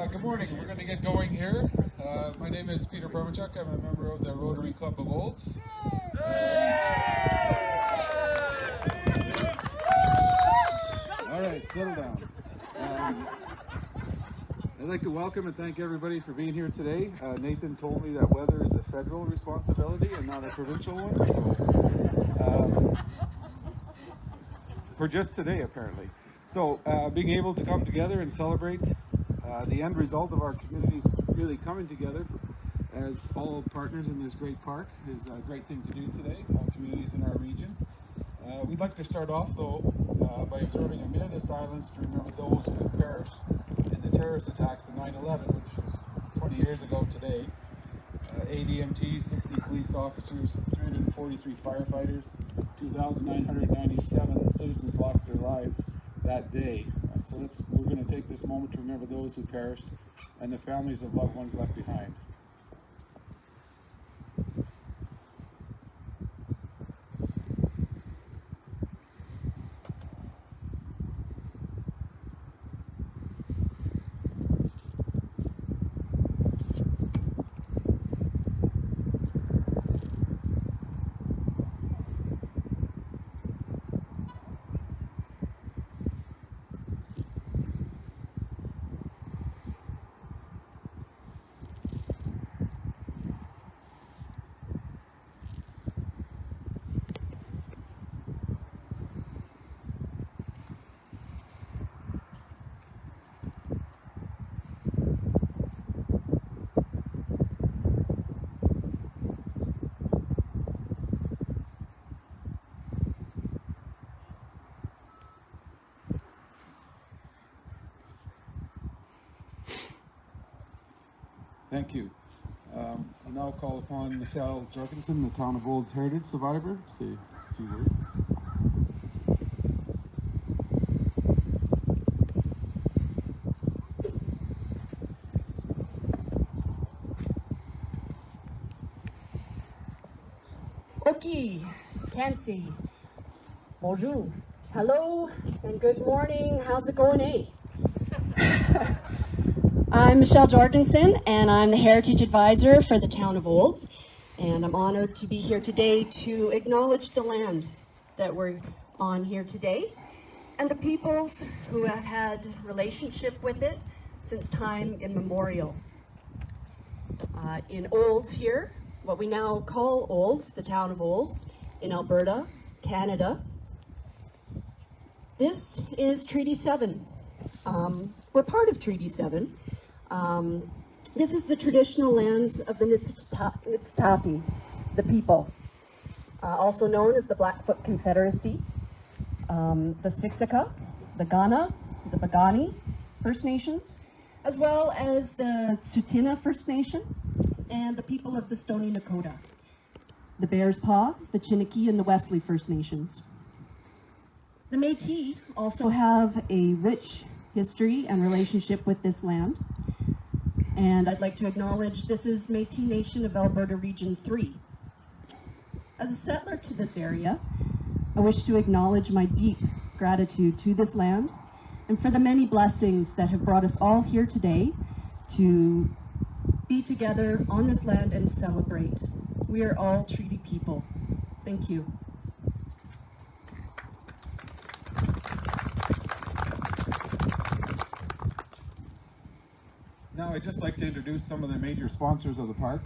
Good morning. We're going to get going here. My name is Peter Permachuk. I'm a member of the Rotary Club of Olds. All right, settle down. I'd like to welcome and thank everybody for being here today. Nathan told me that weather is a federal responsibility and not a provincial one, so for just today apparently. So being able to come together and celebrate the end result of our communities really coming together as all partners in this great park is a great thing to do today, all communities in our region. We'd like to start off though by observing a minute of silence to remember those who have perished in the terrorist attacks of 9/11, which was 20 years ago today. 80 EMTs, 60 police officers, 343 firefighters, 2,997 citizens lost their lives that day. So we're going to take this moment to remember those who perished and the families of loved ones left behind. Thank you. I'll now call upon Michelle Jorgensen, the Town of Olds Heritage survivor, to say a few words. Okay, can't see. Bonjour. Hello and good morning. How's it going, eh? I'm Michelle Jorgensen, and I'm the Heritage Advisor for the Town of Olds. And I'm honored to be here today to acknowledge the land that we're on here today and the peoples who have had relationship with it since time immemorial. In Olds here, what we now call Olds, the Town of Olds, in Alberta, Canada. This is Treaty 7. We're part of Treaty 7. This is the traditional lands of the Niitsitapi, the people, also known as the Blackfoot Confederacy, the Siksika, the Kainai, the Piikani First Nations, as well as the Tsuut'ina First Nation, and the people of the Stoney Nakoda, the Bears Paw, the Chiniki, and the Wesley First Nations. The Métis also have a rich history and relationship with this land. And I'd like to acknowledge this is Métis Nation of Alberta Region 3. As a settler to this area, I wish to acknowledge my deep gratitude to this land and for the many blessings that have brought us all here today to be together on this land and celebrate. We are all treaty people. Thank you. Now I'd just like to introduce some of the major sponsors of the park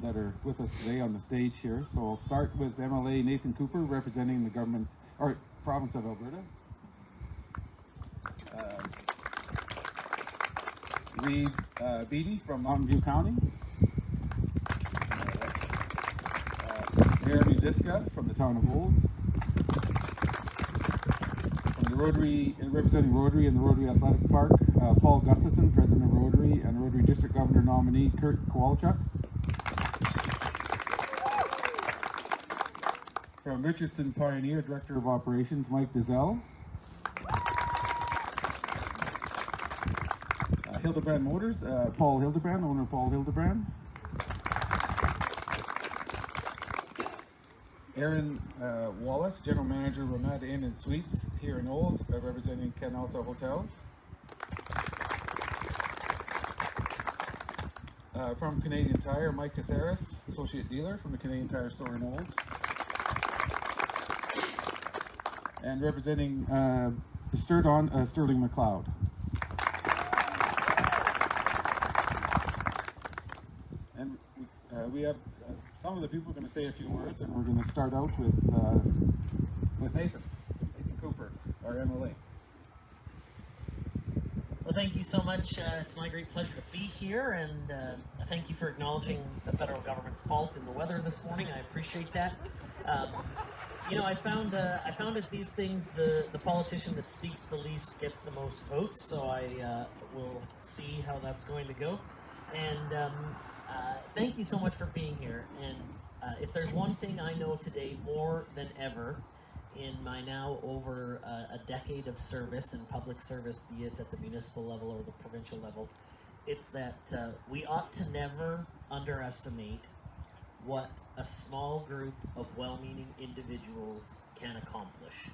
that are with us today on the stage here. So I'll start with MLA Nathan Cooper, representing the government or province of Alberta. Reed Beatty from Mountain View County. Mayor Muzitzka from the Town of Olds. From the Rotary, representing Rotary and the Rotary Athletic Park, Paul Gustafson, President of Rotary, and Rotary District Governor nominee Kurt Kowalchuk. From Richardson Pioneer, Director of Operations Mike Dizelle. Hildebrand Motors, Paul Hildebrand, owner Paul Hildebrand. Aaron Wallace, General Manager, Ramada Inn and Suites here in Olds, representing Ken Alta Hotels. from Canadian Tire, Mike Caceres, associate dealer from the Canadian Tire store in Olds. And representing Sterling McLeod. And we have some of the people are going to say a few words, and we're going to start out with Nathan Cooper, our MLA. Well, thank you so much. It's my great pleasure to be here, and thank you for acknowledging the federal government's fault in the weather this morning. I appreciate that. You know, I found at these things the politician that speaks the least gets the most votes, so I will see how that's going to go. And thank you so much for being here. And if there's one thing I know today more than ever in my now over a decade of service and public service, be it at the municipal level or the provincial level, it's that we ought to never underestimate what a small group of well-meaning individuals can accomplish.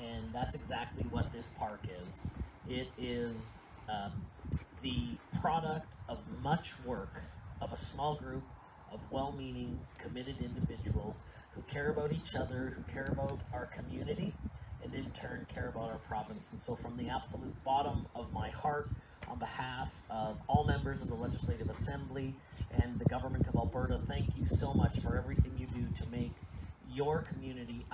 And that's exactly what this park is. It is the product of much work of a small group of well-meaning, committed individuals who care about each other, who care about our community, and in turn care about our province. And so from the absolute bottom of my heart, on behalf of all members of the Legislative Assembly and the Government of Alberta, thank you so much for everything you do to make your community,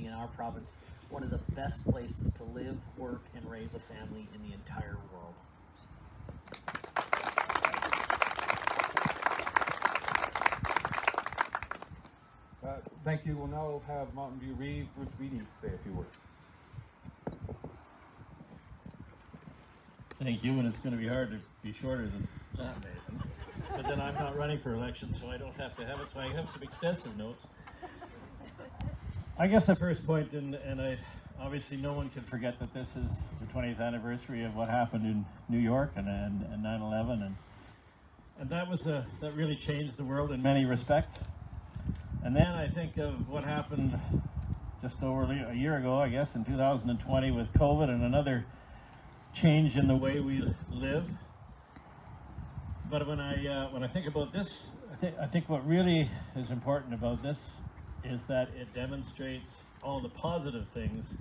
and our province one of the best places to live, work, and raise a family in the entire world. Thank you. We'll now have Mountain View Reeve, Bruce Beattie, say a few words. Thank you, and it's going to be hard to be shorter than that, Nathan. But then I'm not running for election, so I don't have to have it, so I have some extensive notes. I guess the first point, and obviously no one can forget that this is the 20th anniversary of what happened in New York and 9/11, and that really changed the world in many respects. And then I think of what happened just over a year ago, I guess, in 2020 with COVID and another change in the way we live. But when I think about this, I think what really is important about this is that it demonstrates all the positive things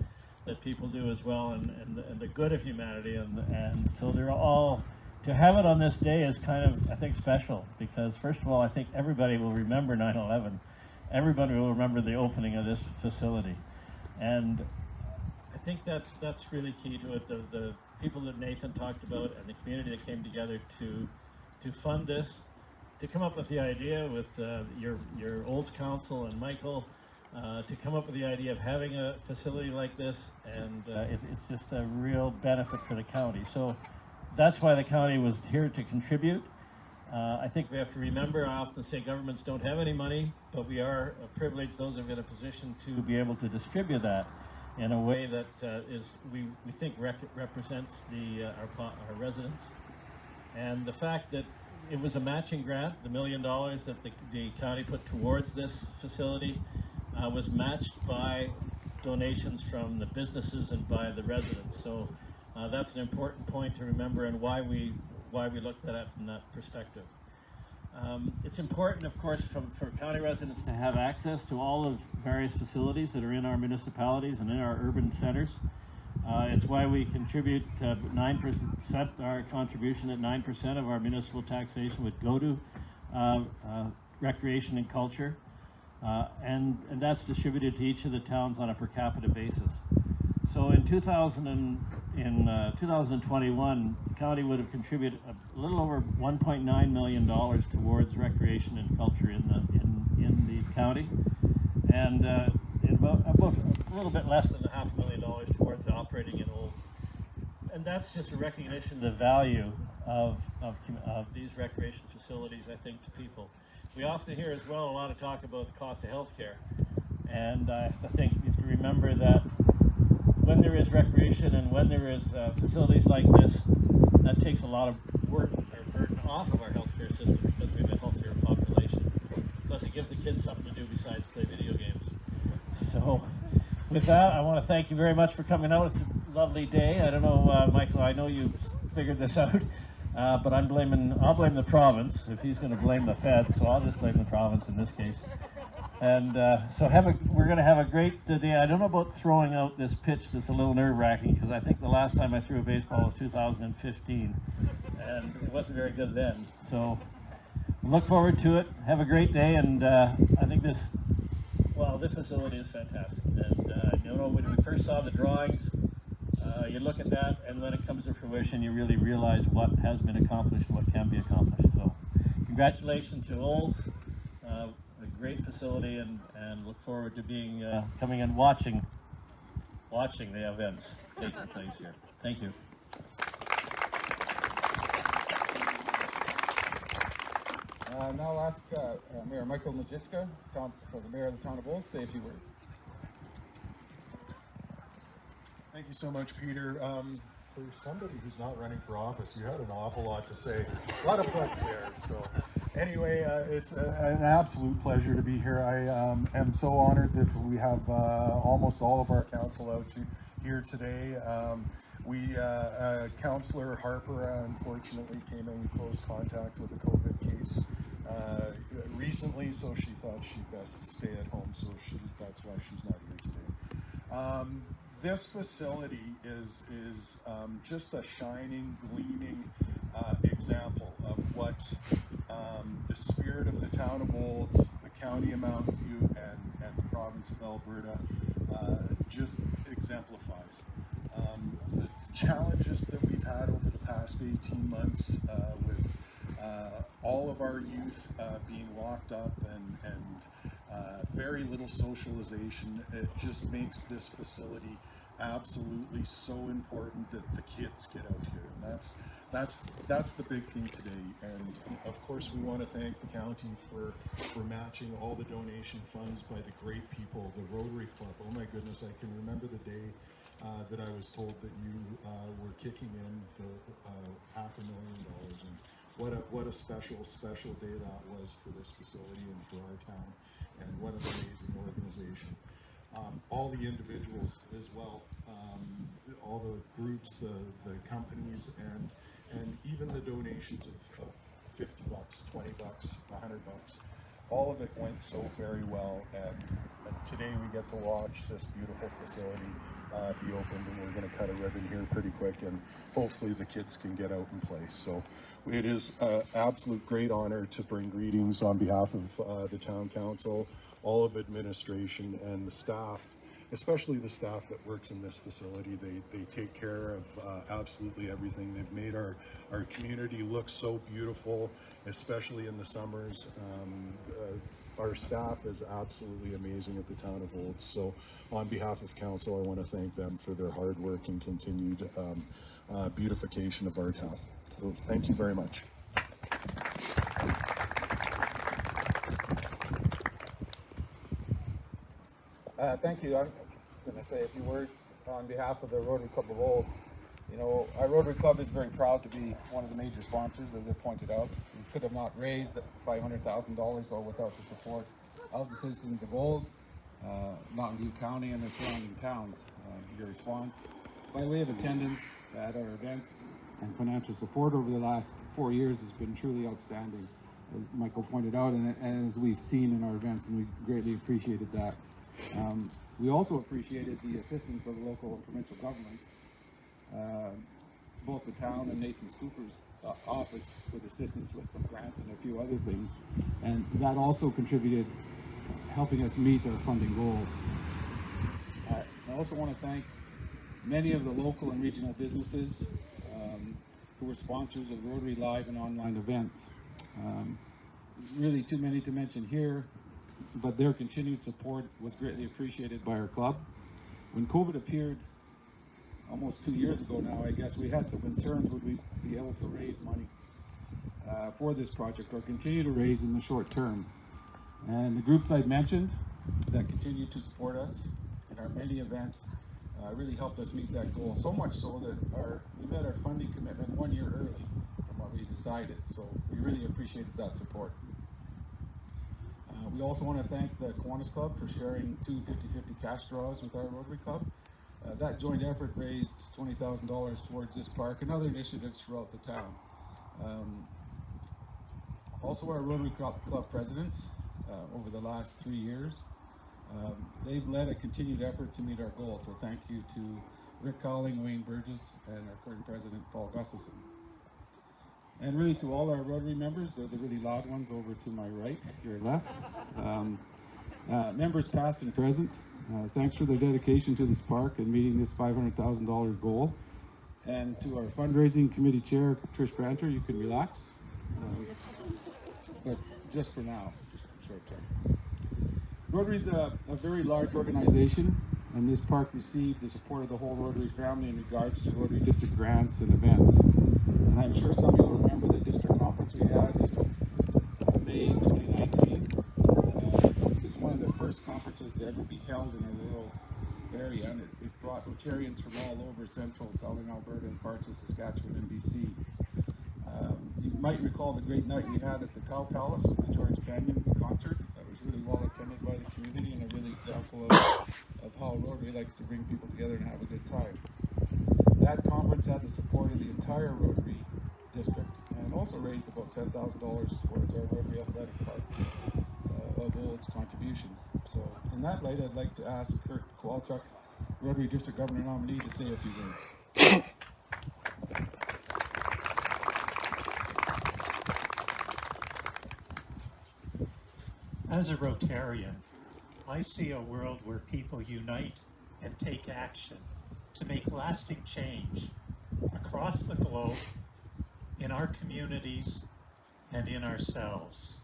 that people do as well, and the good of humanity, and so they're all, to have it on this day is kind of, I think, special, because first of all, I think everybody will remember 9/11. Everybody will remember the opening of this facility, and I think that's really key to it. The people that Nathan talked about and the community that came together to fund this, to come up with the idea with your Olds Council and Michael, to come up with the idea of having a facility like this, and it's just a real benefit for the county. So that's why the county was here to contribute. I think we have to remember, I often say governments don't have any money, but we are privileged, those who are in a position to be able to distribute that in a way that we think represents our residents. And the fact that it was a matching grant, the $1 million that the county put towards this facility was matched by donations from the businesses and by the residents. So that's an important point to remember, and why we looked at it from that perspective. It's important, of course, for county residents to have access to all of various facilities that are in our municipalities and in our urban centers. It's why we contribute 9%, our contribution at 9% of our municipal taxation would go to recreation and culture, and that's distributed to each of the towns on a per capita basis. So in 2021, the county would have contributed a little over $1.9 million towards recreation and culture in the county, and about a little bit less than $500,000 towards operating in Olds. And that's just a recognition of the value of these recreation facilities, I think, to people. We often hear as well a lot of talk about the cost of healthcare, and I think you have to remember that when there is recreation and when there is facilities like this, that takes a lot of work or burden off of our healthcare system, because we have a healthier population. Plus, it gives the kids something to do besides play video games. So, with that, I want to thank you very much for coming out. It's a lovely day. I don't know, Michael, I know you figured this out. But I'll blame the province if he's going to blame the feds, so I'll just blame the province in this case. And so we're going to have a great day. I don't know about throwing out this pitch that's a little nerve-wracking, because I think the last time I threw a baseball was 2015, and it wasn't very good then. So look forward to it. Have a great day, and I think this facility is fantastic. And when we first saw the drawings, you look at that, and when it comes to fruition, you really realize what has been accomplished, what can be accomplished. So congratulations to Olds. A great facility, and look forward to coming and watching the events taking place here. Thank you. Now I'll ask Mayor Michael Majitska, for the mayor of the town of Olds, say a few words. Thank you so much, Peter. For somebody who's not running for office, you had an awful lot to say. A lot of plugs there. So anyway, it's an absolute pleasure to be here. I am so honored that we have almost all of our council out here today. Councillor Harper unfortunately came in close contact with a COVID case recently, so she thought she'd best stay at home, so that's why she's not here today. This facility is just a shining, gleaming example of what the spirit of the town of Olds, the county of Mountain View, and the province of Alberta just exemplifies. The challenges that we've had over the past 18 months with all of our youth being locked up and very little socialization, it just makes this facility absolutely so important that the kids get out here, and that's the big thing today. And of course, we want to thank the county for matching all the donation funds by the great people, the Rotary Club. Oh my goodness, I can remember the day that I was told that you were kicking in the $500,000, and what a special day that was for this facility and for our town, and what an amazing organization. All the individuals as well, all the groups, the companies, and even the donations of $50, $20, $100. All of it went so very well, and today we get to watch this beautiful facility be opened, and we're going to cut a ribbon here pretty quick, and hopefully the kids can get out and play. So it is an absolute great honor to bring greetings on behalf of the town council, all of administration, and the staff, especially the staff that works in this facility. They take care of absolutely everything. They've made our community look so beautiful, especially in the summers. Our staff is absolutely amazing at the town of Olds. So on behalf of council, I want to thank them for their hard work and continued beautification of our town. So thank you very much. Thank you. I'm going to say a few words on behalf of the Rotary Club of Olds. You know, our Rotary Club is very proud to be one of the major sponsors, as I pointed out. We could have not raised $500,000 though without the support of the citizens of Olds, Mountain View County, and the surrounding towns. Your response by way of attendance at our events and financial support over the last 4 years has been truly outstanding, as Michael pointed out, and as we've seen in our events, and we greatly appreciated that. We also appreciated the assistance of the local and provincial governments, both the town and Nathan Cooper's office, with assistance with some grants and a few other things, and that also contributed helping us meet our funding goals. I also want to thank many of the local and regional businesses who were sponsors of Rotary Live and online events. Really too many to mention here, but their continued support was greatly appreciated by our club. When COVID appeared almost 2 years ago now, I guess we had some concerns, would we be able to raise money for this project or continue to raise in the short term. And the groups I've mentioned that continue to support us in our many events really helped us meet that goal, so much so that we met our funding commitment 1 year early from what we decided, so we really appreciated that support. We also want to thank the Kiwanis Club for sharing 2 50-50 cash draws with our Rotary Club. That joint effort raised $20,000 towards this park and other initiatives throughout the town. Also, our Rotary Club presidents over the last 3 years, they've led a continued effort to meet our goals. So thank you to Rick Colling, Wayne Burgess, and our current president, Paul Gustafson. And really to all our Rotary members, they're the really loud ones over to my right, your left. Members past and present, thanks for their dedication to this park and meeting this $500,000 goal. And to our fundraising committee chair, Trish Branter, you can relax. But just for now, just for short term. Rotary's a very large organization, and this park received the support of the whole Rotary family in regards to Rotary District grants and events. And I'm sure some of you remember the district conference we had in May 2019. It was one of the first conferences to ever be held in a rural area, and it brought Rotarians from all over central, southern Alberta, and parts of Saskatchewan and BC. You might recall the great night we had at the Cow Palace with the George Canyon concert. That was really well attended by the community and a really example of how Rotary likes to bring people together and have a good time. That conference had the support of the entire Rotary district and also raised about $10,000 towards our Rotary Athletic Park of Olds contribution. So in that light, I'd like to ask Kurt Kowalchuk, Rotary District Governor nominee, to say a few words. As a Rotarian, I see a world where people unite and take action to make lasting change across the globe, in our communities, and in ourselves.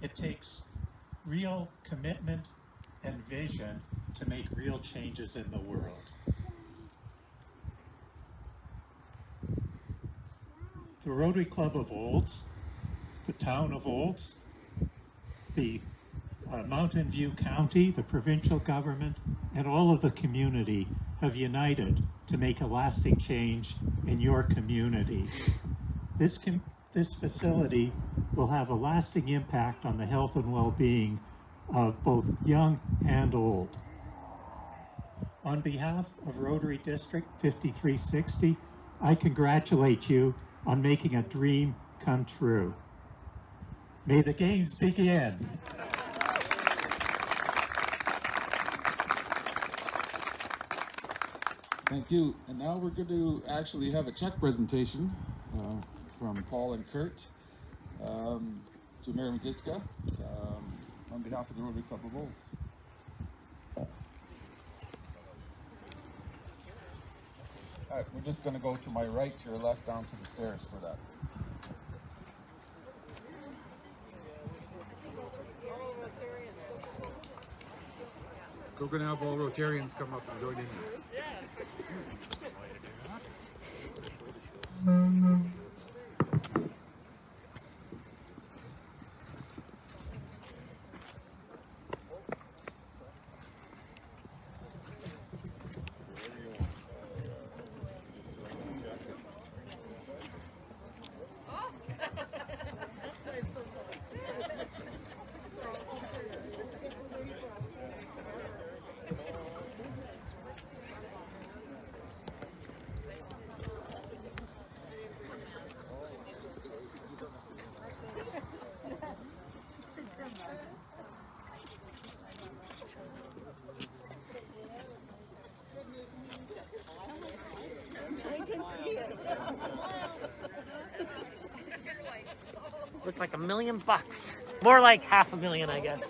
It takes real commitment and vision to make real changes in the world. The Rotary Club of Olds, the town of Olds, the Mountain View County, the provincial government, and all of the community have united to make a lasting change in your community. This facility will have a lasting impact on the health and well-being of both young and old. On behalf of Rotary District 5360, I congratulate you on making a dream come true. May the games begin. Thank you. And now we're going to actually have a check presentation from Paul and Kurt to Mayor Maziska on behalf of the Rotary Club of Olds. All right, we're just going to go to my right, to your left, down to the stairs for that. So we're going to have all Rotarians come up and join in this. Looks like $1 million. More like $500,000, I guess.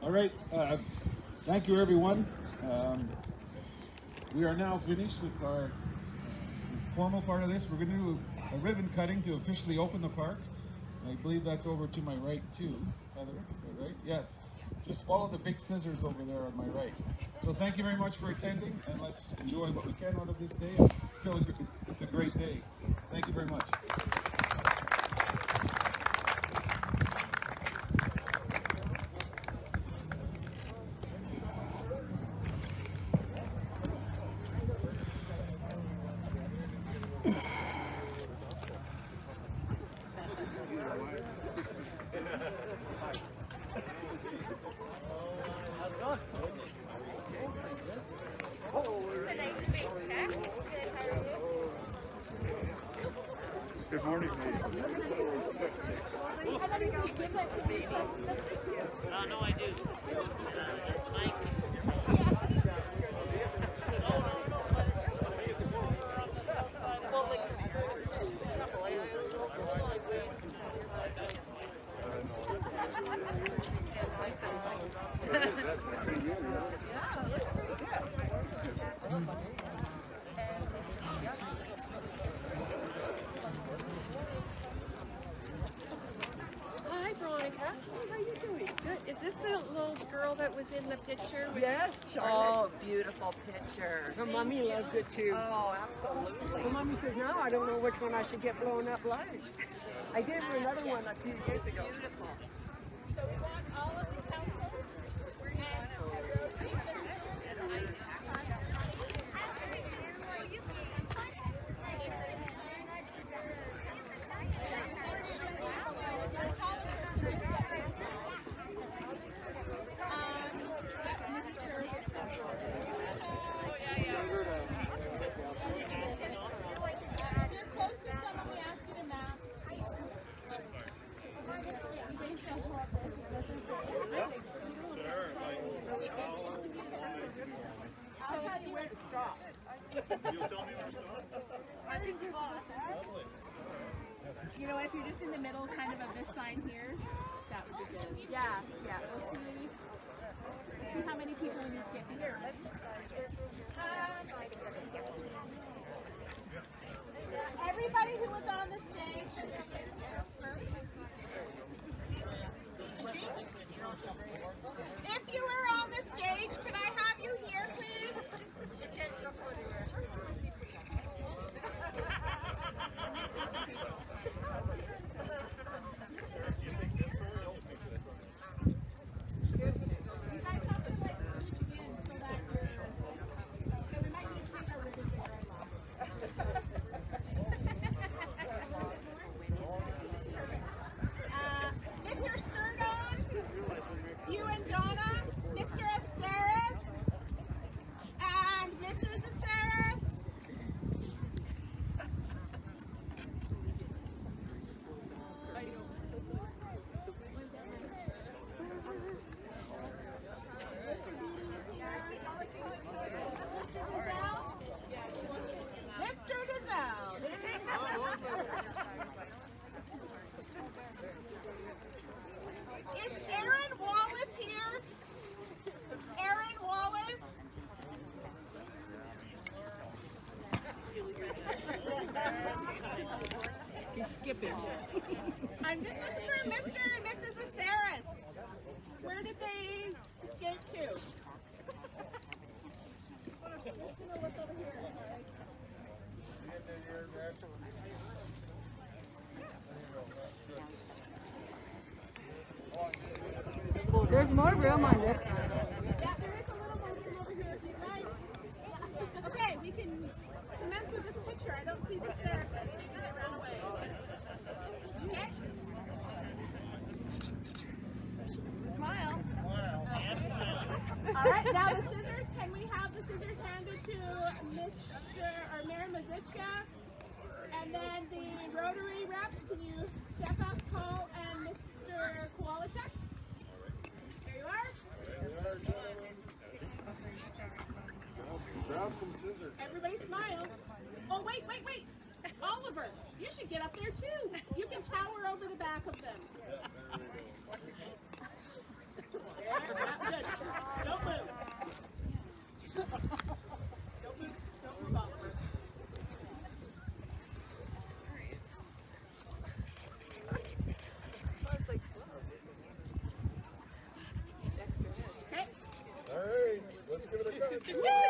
All right, Thank you, everyone. We are now finished with our formal part of this. We're going to do a ribbon cutting to officially open the park. I believe that's over to my right too, Heather. Is that right? Yes. Just follow the big scissors over there on my right. So thank you very much for attending, and let's enjoy what we can out of this day. It's a great day. Thank you very much. Good morning, ladies. No, I do. Mike. Hi, Veronica. How are you doing? Good. Is this the little girl that was in the picture? Yes, Charlotte. Oh, beautiful picture. Her mommy loved it too. Oh, absolutely. Her mommy says, now I don't know which one I should get blown up like. I gave her another one a few years ago. Beautiful. So we want all of the councils if you're close to someone, we ask you to mask. I'll tell you where to stop. I think you're You know, if you're just in the middle kind of this sign here, that would be good. Yeah, yeah. We'll see how many people we need to get here. Everybody who was on the stage. If you were on the stage, could I have you here, please? Mr. Sturdon, you and Donna, Mr. Asaris, and Mrs. Asaris. Mr. Gazelle. Is Aaron Wallace here? Aaron Wallace? He's skipping. I'm just looking for Mr. and Mrs. Asaris. Where did they escape to? There's more room on this side. Yeah, there is a little more room over here if you'd like. Okay, we can commence with this picture. I don't see the Asaris. Maybe they ran away. Okay? Smile. All right, now the scissors. Can we have the scissors handed to Mr. or Mayor Mazichka? And then the Rotary reps, can you step up, Cole and Mr. Kowalczyk? There you are. Grab some scissors. Everybody smile. Oh, wait. Oliver, you should get up there too. You can tower over the back of them. Yeah, good. Don't move. Woo!